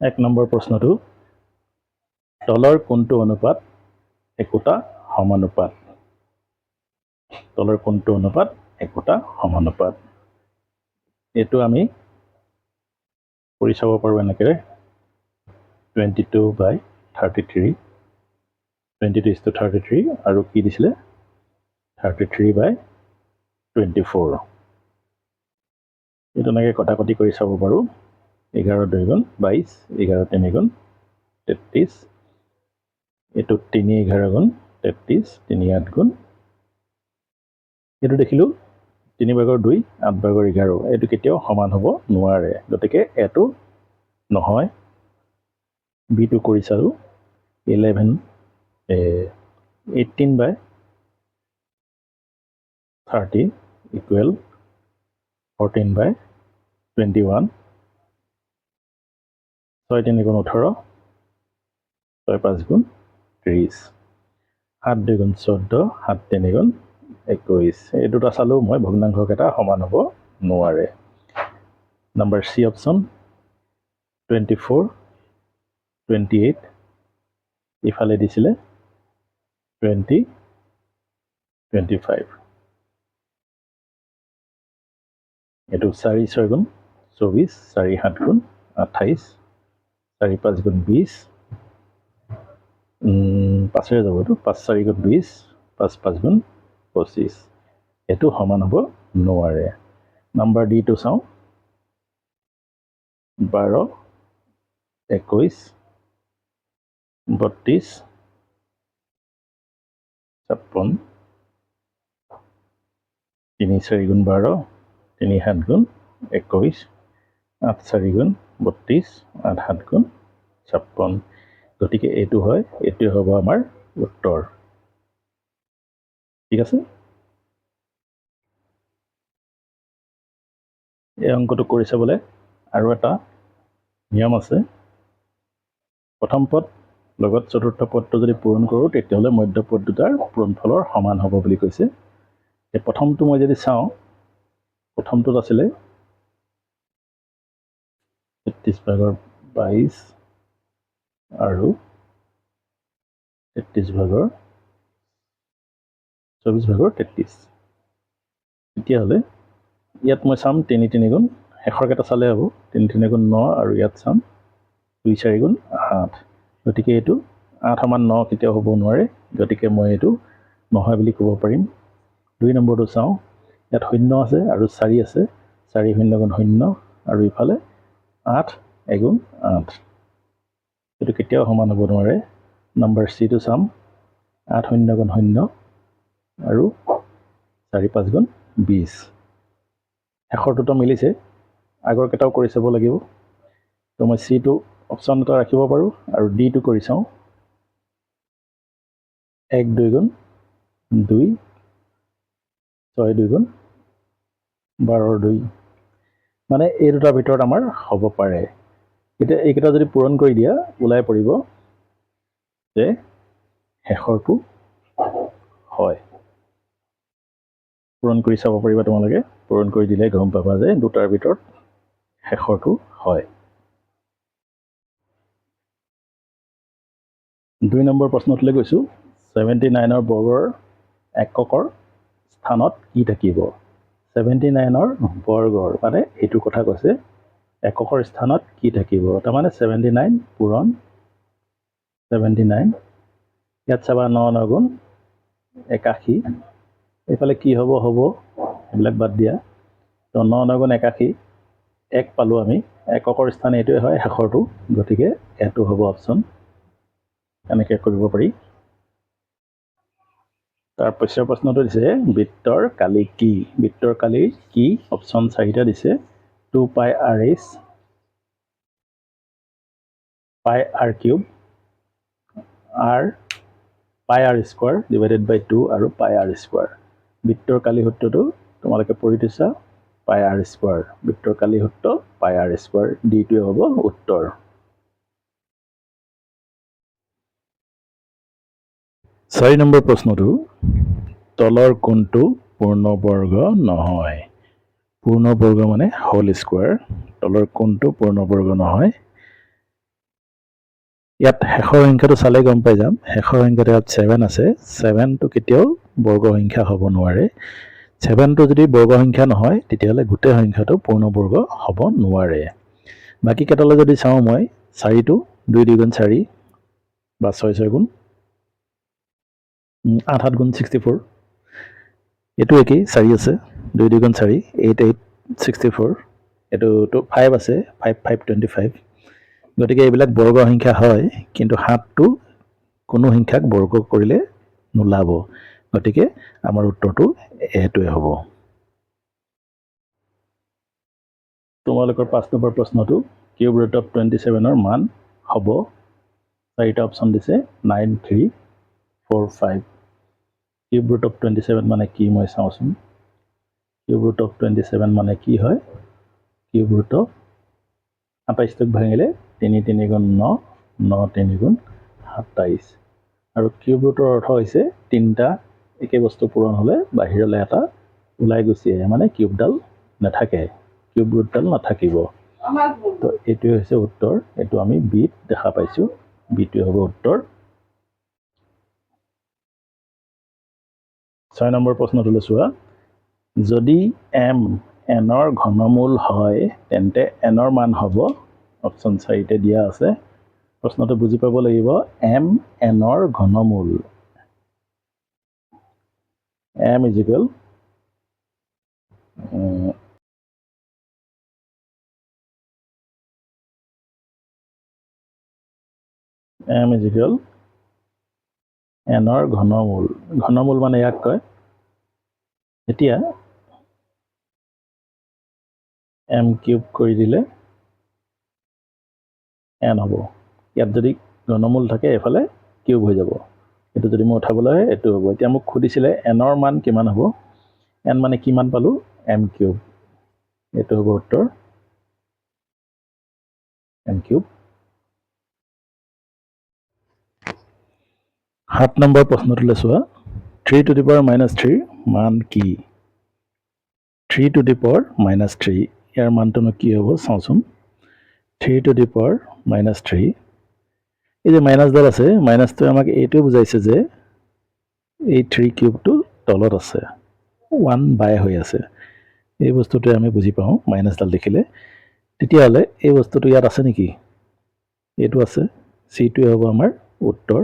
1 number প্ৰশ্নটো তলৰ কোনটো অনুপাত একোটা সমানুপাত তলৰ কোনটো অনুপাত একোটা সমানুপাত এইটো আমি কৰি চাব পাৰোঁ এনেকৈ 22/33 22:33 আৰু কি দিছিলে 33/24 এইটো এনেকৈ কটাকটি কৰি চাব পাৰোঁ 11 2 গুণ 22 11 3 গুণ 33 এইটো 3 11 গুণ 33 3 8 গুণ এইটো দেখিলোঁ 3/2 8/11 এইটো কেতিয়াও সমান হ'ব নোৱাৰে গতিকে এইটো নহয় বিটো কৰি চালোঁ 18/30 ইকুৱেল 14/21 6 3 গুণ 18 6 5 গুণ 30 7 2 গুণ 14 7 3 গুণ 21 এই দুটা চালোঁ মই ভগ্নাংশকেইটা সমান হ'ব নোৱাৰে নম্বৰ চি অপশ্যন 24 28 ইফালে দিছিলে 20 25 এইটো 4 6 গুণ 24 4 7 গুণ 28 4 5 গুণ 20 5 যাব এইটো 5 4 গুণ 20 5 5 গুণ 25 এইটো সমান হ'ব নোৱাৰে নম্বৰ ডিটো চাওঁ 12 21 32 56 3 4 গুণ 12 3 7 গুণ 21 8 4 গুণ 32 8 7 গুণ 56 গতিকে এইটো হয় এইটোৱে হ'ব আমাৰ উত্তৰ ঠিক আছে এই অংকটো কৰি চাবলৈ আৰু এটা নিয়ম আছে প্ৰথম পদ লগত চতুৰ্থ পদটো যদি পূৰণ কৰোঁ তেতিয়াহ'লে মধ্য পদ দুটাৰ পূৰণফলৰ সমান হ'ব বুলি কৈছে এই প্ৰথমটো মই যদি চাওঁ প্ৰথমটোত আছিলে 33/22 আৰু 33/24/33 তেতিয়াহ'লে ইয়াত মই চাম 3 3 গুণ শেষৰকেইটা চালে হ'ব 3 3 গুণ 9 আৰু ইয়াত চাম 2 4 গুণ 8 গতিকে এইটো 8 সমান 9 কেতিয়াও হ'ব নোৱাৰে গতিকে মই এইটো নহয় বুলি ক'ব পাৰিম 2 নম্বৰটো চাওঁ ইয়াত 0 আছে আৰু 4 আছে 4 0 গুণ 0 আৰু ইফালে 8 গুণ 8 এইটো কেতিয়াও সমান হ'ব নোৱাৰে নম্বৰ চিটো চাম 8 0 গুণ 0 আৰু 4 5 গুণ 20 শেষৰটোতো মিলিছে আগৰ কেইটাও কৰি চাব লাগিব তো মই চিটো অপশ্যন এটা ৰাখিব পাৰোঁ আৰু ডিটো কৰি চাওঁ 1 2 গুণ 2 6 2 গুণ 12 2 মানে এই দুটাৰ ভিতৰত আমাৰ হ'ব পাৰে এতিয়া এইকেইটা যদি পূৰণ কৰি দিয়া ওলাই পৰিব যে শেষৰটো হয় পূৰণ কৰি চাব পাৰিবা তোমালোকে পূৰণ কৰি দিলে গম পাবা যে দুটাৰ ভিতৰত শেষৰটো হয় 2 নম্বৰ প্ৰশ্নটোলৈ গৈছোঁ 79ৰ বৰ্গৰ এককৰ স্থানত কি থাকিব 79ৰ বৰ্গৰ মানে এইটো কথা কৈছে এককৰ স্থানত কি থাকিব তাৰমানে 79 পূৰণ 79 ইয়াত চাবা 9 9 গুণ 81 এইফালে কি হ'ব এইবিলাক বাদ দিয়া তো 9 9 গুণ 81 1 পালোঁ আমি এককৰ স্থান এইটোৱে হয় শেষৰটো গতিকে এইটো হ'ব অপশ্যন এনেকৈ কৰিব পাৰি তাৰ পিছৰ প্ৰশ্নটো দিছে বৃত্তৰ কালি কি বৃত্তৰ কালিৰ কি অপশ্যন 4টা দিছে 2 পাই r h পাই r কিউব r পাই r স্কোৱাৰ ডিভাইডেড বাই 2 আৰু পাই r স্কোৱাৰ বৃত্তৰ কালি সূত্ৰটো তোমালোকে পঢ়ি থৈছা পাই r স্কোৱাৰ বৃত্তৰ কালি সূত্ৰ পাই r স্কোৱাৰ ডিটোৱে হ'ব উত্তৰ 4 নম্বৰ প্ৰশ্নটো তলৰ কোনটো পূৰ্ণবৰ্গ নহয় পূৰ্ণবৰ্গ মানে হোল স্কোৱাৰ তলৰ কোনটো পূৰ্ণবৰ্গ নহয় ইয়াত শেষৰ সংখ্যাটো চালে গম পাই যাম শেষৰ সংখ্যাটো ইয়াত 7 আছে 7টো কেতিয়াও বৰ্গ সংখ্যা হ'ব নোৱাৰে 7টো যদি বৰ্গ সংখ্যা নহয় তেতিয়াহ'লে গোটেই সংখ্যাটো পূৰ্ণবৰ্গ হ'ব নোৱাৰে বাকী কেইটালৈ যদি চাওঁ মই 4টো 2 2 গুণ 4 বা 6 6 গুণ 8 8 গুণ 64 এইটো একেই 4 আছে 2 2 গুণ 4 8 8 64 এইটোতো 5 আছে 5 5 25 গতিকে এইবিলাক বৰ্গ সংখ্যা হয় কিন্তু 7টো কোনো সংখ্যাক বৰ্গ কৰিলে নোলাব গতিকে আমাৰ উত্তৰটো এইটোৱে হ'ব তোমালোকৰ 5 নম্বৰ প্ৰশ্নটো কিউব ৰুট অফ 27ৰ মান হ'ব চাৰিটা অপশ্যন দিছে 9 3 4 5 কিউব ৰুট অফ 27 মানে কি মই চাওঁচোন কিউব ৰুট অফ 27 মানে কি হয় কিউব ৰুট অফ 28ক ভাঙিলে 3 3 গুণ 9 9 3 গুণ 27 আৰু কিউব ৰুটৰ অৰ্থ হৈছে তিনিটা একে বস্তু পূৰণ হ'লে বাহিৰলৈ এটা ওলাই গুচি আহে মানে কিউবডাল নাথাকে কিউব ৰুটডাল নাথাকিব তো এইটোৱে হৈছে উত্তৰ এইটো আমি বিত দেখা পাইছোঁ বিটোৱে হ'ব উত্তৰ 6 নম্বৰ প্ৰশ্নটোলৈ চোৱা যদি m nৰ ঘনমূল হয় তেন্তে nৰ মান হ'ব অপশ্যন 4তে দিয়া আছে প্ৰশ্নটো বুজি পাব লাগিব m nৰ ঘনমূল m is equal nৰ ঘনমূল মানে ইয়াক কয় এতিয়া m কিউব কৰি দিলে n হ'ব ইয়াত যদি ঘনমূল থাকে এফালে কিউব হৈ যাব এইটো যদি মই উঠাবলৈ হয় এইটো হ'ব এতিয়া মোক খুদিছিলে nৰ মান কিমান হ'ব n মানে কিমান পালো m কিউব এইটো হ'ব উত্তৰ m কিউব 7 নম্বৰ প্ৰশ্নটোলৈ চোৱা 3 to the power minus 3 মান কি 3 to the power minus 3 ইয়াৰ মানটোনো কি হ'ব চাওঁচোন 3 to the power minus 3 এই যে মাইনাছডাল আছে মাইনাছটোৱে আমাক এইটোৱে বুজাইছে যে এই 3 কিউবটো তলত আছে 1 বাই হৈ আছে এই বস্তুটোৱে আমি বুজি পাওঁ মাইনাছডাল দেখিলে তেতিয়াহ'লে এই বস্তুটো ইয়াত আছে নেকি এইটো আছে চিটোৱে হ'ব আমাৰ উত্তৰ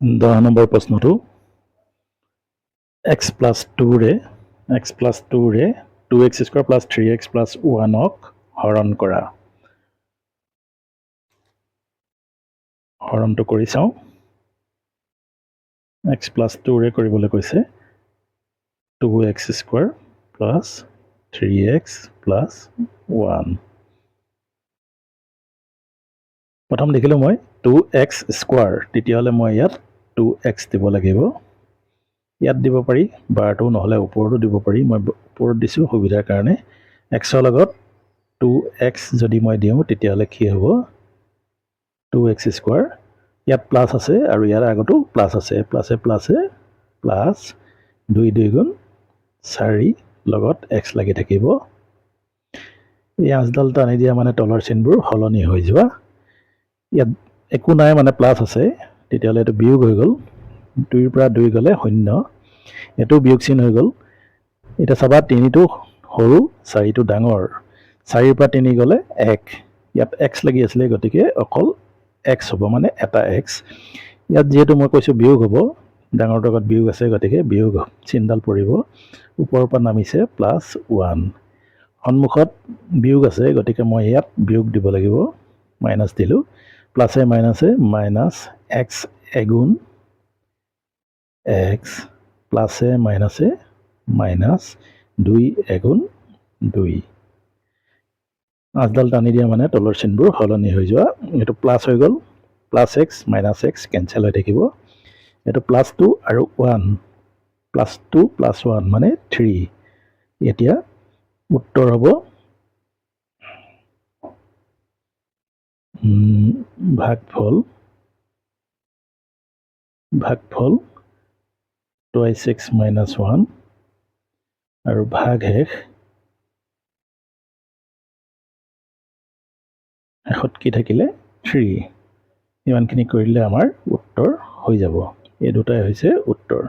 10 নম্বৰ প্ৰশ্নটো x + 2ৰে 2x² + 3x + 1ক হৰণ কৰা। হৰণটো কৰি চাওঁ। x + 2ৰে কৰিবলৈ কৈছে 2x² + 3x + 1। প্ৰথম দেখিলোঁ মই 2x², তেতিয়াহ'লে মই ইয়াত 2x দিব লাগিব। ইয়াত দিব পাৰি, বাৰটো নহ'লে ওপৰতো দিব পাৰি। মই ওপৰত দিছোঁ সুবিধাৰ কাৰণে। xৰ লগত 2x যদি মই দিওঁ তেতিয়াহ'লে কি হ'ব? 2x²। ইয়াত প্লাছ আছে আৰু ইয়াৰ আগতো প্লাছ আছে। প্লাছে প্লাছ 2 2 গুণ 4 লগত x লাগি থাকিব। এই আঁচডাল টানি দিয়া মানে তলৰ চিনবোৰ সলনি হৈ যোৱা। ইয়াত একো নাই মানে প্লাছ আছে, তেতিয়াহ'লে এইটো বিয়োগ হৈ গ'ল। 2ৰ পৰা 2 গ'লে 0, এইটো বিয়োগ চিন হৈ গ'ল। এতিয়া চাবা 3টো সৰু, 4টো ডাঙৰ। 4ৰ পৰা 3 গ'লে 1, ইয়াত x লাগি আছিলে, গতিকে অকল x হ'ব, মানে এটা x। ইয়াত যিহেতু মই কৈছোঁ বিয়োগ হ'ব, ডাঙৰটোৰ আগত বিয়োগ আছে, গতিকে বিয়োগ চিনডাল পৰিব। ওপৰৰ পৰা নামিছে +1। সন্মুখত বিয়োগ আছে, গতিকে মই ইয়াত বিয়োগ দিব লাগিব, মাইনাছ দিলোঁ। প্লাছে মাইনাছে -x এগুণ x, প্লাছে মাইনাছে -2 এগুণ 2। আঁচডাল টানি দিয়া মানে তলৰ চিনবোৰ সলনি হৈ যোৱা। এইটো প্লাছ হৈ গ'ল, +x -x কেঞ্চেল হৈ থাকিব। এইটো +2 আৰু 1, +2 + 1 মানে 3। এতিয়া উত্তৰ হ'ব ভাগফল 2x - 1 আৰু ভাগশেষ শেষত কি থাকিলে? 3। ইমানখিনি কৰিলে আমাৰ উত্তৰ হৈ যাব। এই দুটাই হৈছে উত্তৰ।